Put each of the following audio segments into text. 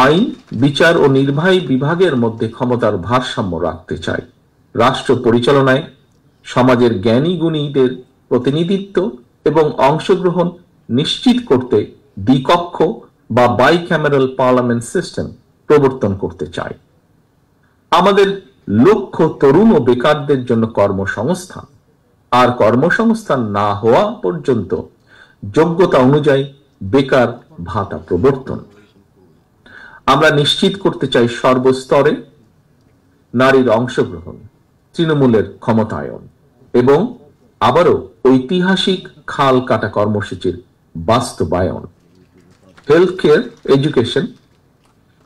আইন, বিচার ও নির্বাহী বিভাগের মধ্যে ক্ষমতার ভারসাম্য রাখতে চাই। রাষ্ট্র পরিচালনায় সমাজের জ্ঞানী গুণীদের প্রতিনিধিত্ব এবং অংশগ্রহণ নিশ্চিত করতে দ্বিকক্ষ বা বাইক্যামেরাল পার্লামেন্ট সিস্টেম প্রবর্তন করতে চাই। আমাদের লক্ষ্য তরুণ ও বেকারদের জন্য কর্মসংস্থান, আর কর্মসংস্থান না হওয়া পর্যন্ত যোগ্যতা অনুযায়ী বেকার ভাতা প্রবর্তন। আমরা নিশ্চিত করতে চাই সর্বস্তরে নারীর অংশগ্রহণ, তৃণমূলের ক্ষমতায়ন এবং আবারও ঐতিহাসিক খাল কাটা কর্মসূচির বাস্তবায়ন। Health care, education,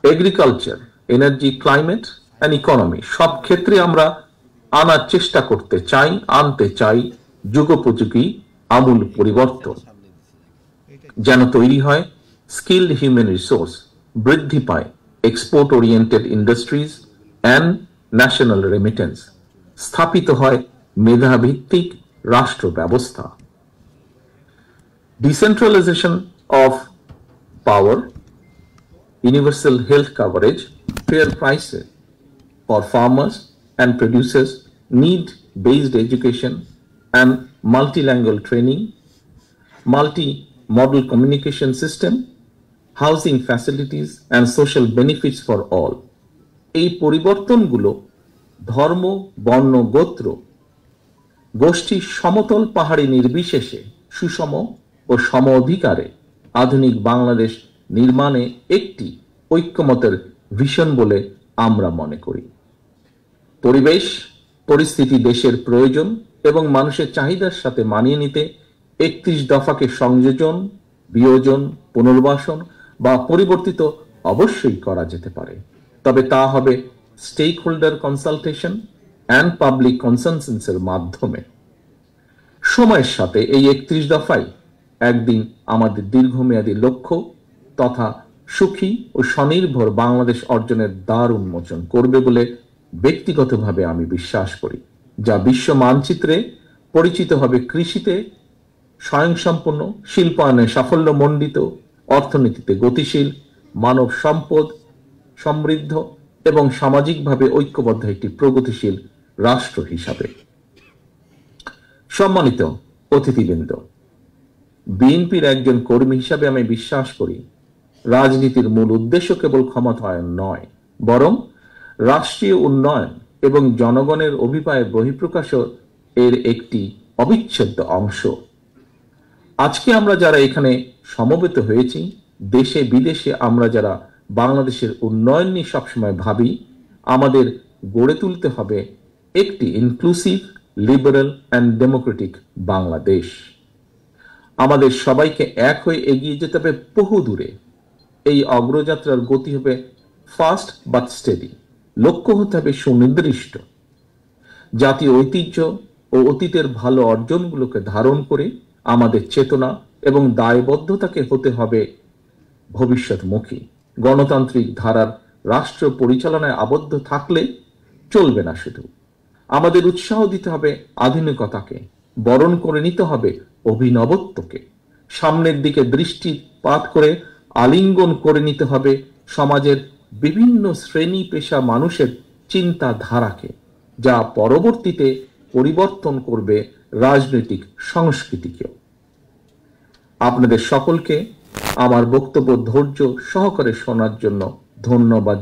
agriculture, energy, climate and economy সব ক্ষেত্রে আমরা আনতে চাই যুগোপযোগী আমূল পরিবর্তন, যেন তৈরি হয় স্কিলড হিউম্যান রিসোর্স, বৃদ্ধি পায় export oriented industries and national remittance, স্থাপিত হয় মেধাভিত্তিক রাষ্ট্র ব্যবস্থা। Decentralisation of power, universal health coverage, fair prices for farmers and producers, need-based education and multilingual training, multi-model communication system, housing facilities and social benefits for all. এই পরিবর্তনগুলো ধর্ম, বর্ণ, গোত্র, গোষ্ঠী, সমতল পাহাড়ি নির্বিশেষে সুষম ও সম অধিকারে আধুনিক বাংলাদেশ নির্মাণে একটি ঐক্যমতের ভিশন বলে আমরা মনে করি। পরিবেশ পরিস্থিতি, দেশের প্রয়োজন এবং মানুষের চাহিদার সাথে মানিয়ে নিতে 31 দফাকে সংযোজন, বিয়োজন, পুনর্বাসন বা পরিবর্তিত অবশ্যই করা যেতে পারে, তবে তা হবে stakeholder consultation and public কনসেনসাসের মাধ্যমে। সময়ের সাথে এই 31 দফাই একদিন আমাদের দীর্ঘমেয়াদী লক্ষ্য তথা সুখী ও স্বনির্ভর বাংলাদেশ অর্জনের দ্বার উন্মোচন করবে বলে ব্যক্তিগতভাবে আমি বিশ্বাস করি, যা বিশ্ব মানচিত্রে পরিচিত হবে কৃষিতে স্বয়ংসম্পূর্ণ, শিল্পায়নে সাফল্যমণ্ডিত, অর্থনীতিতে গতিশীল, মানব সম্পদ সমৃদ্ধ এবং সামাজিকভাবে ঐক্যবদ্ধ একটি প্রগতিশীল রাষ্ট্র হিসাবে। সম্মানিত অতিথিবৃন্দ, বিএনপির একজন কর্মী হিসাবে আমি বিশ্বাস করি রাজনীতির মূল উদ্দেশ্য কেবল ক্ষমতায়ন নয়, বরং রাষ্ট্রীয় উন্নয়ন এবং জনগণের অভিপ্রায়ের বহিঃপ্রকাশ এর একটি অবিচ্ছেদ্য অংশ। আজকে আমরা যারা এখানে সমবেত হয়েছি, দেশে বিদেশে আমরা যারা বাংলাদেশের উন্নয়ন নিয়ে সবসময় ভাবি, আমাদের গড়ে তুলতে হবে একটি inclusive, liberal and Democratic Bangladesh. আমাদের সবাইকে এক হয়ে এগিয়ে যেতে হবে বহু দূরে। এই অগ্রযাত্রার গতি হবে ফাস্ট বাট স্টেডি, লক্ষ্য হতে হবে সুনির্দিষ্ট। জাতীয় ঐতিহ্য ও অতীতের ভালো অর্জনগুলোকে ধারণ করে আমাদের চেতনা এবং দায়বদ্ধতাকে হতে হবে ভবিষ্যৎমুখী। গণতান্ত্রিক ধারার রাষ্ট্র পরিচালনায় আবদ্ধ থাকলে চলবে না। শুধু আমাদের উৎসাহ দিতে হবে আধুনিকতাকে, বরণ করে নিতে হবে অভিনবত্বকে, সামনের দিকে দৃষ্টিপাত করে আলিঙ্গন করে নিতে হবে সমাজের বিভিন্ন শ্রেণী পেশা মানুষের চিন্তাধারাকে, যা পরবর্তীতে পরিবর্তন করবে রাজনৈতিক সংস্কৃতিকেও। আপনাদের সকলকে আমার বক্তব্য ধৈর্য সহকারে শোনার জন্য ধন্যবাদ।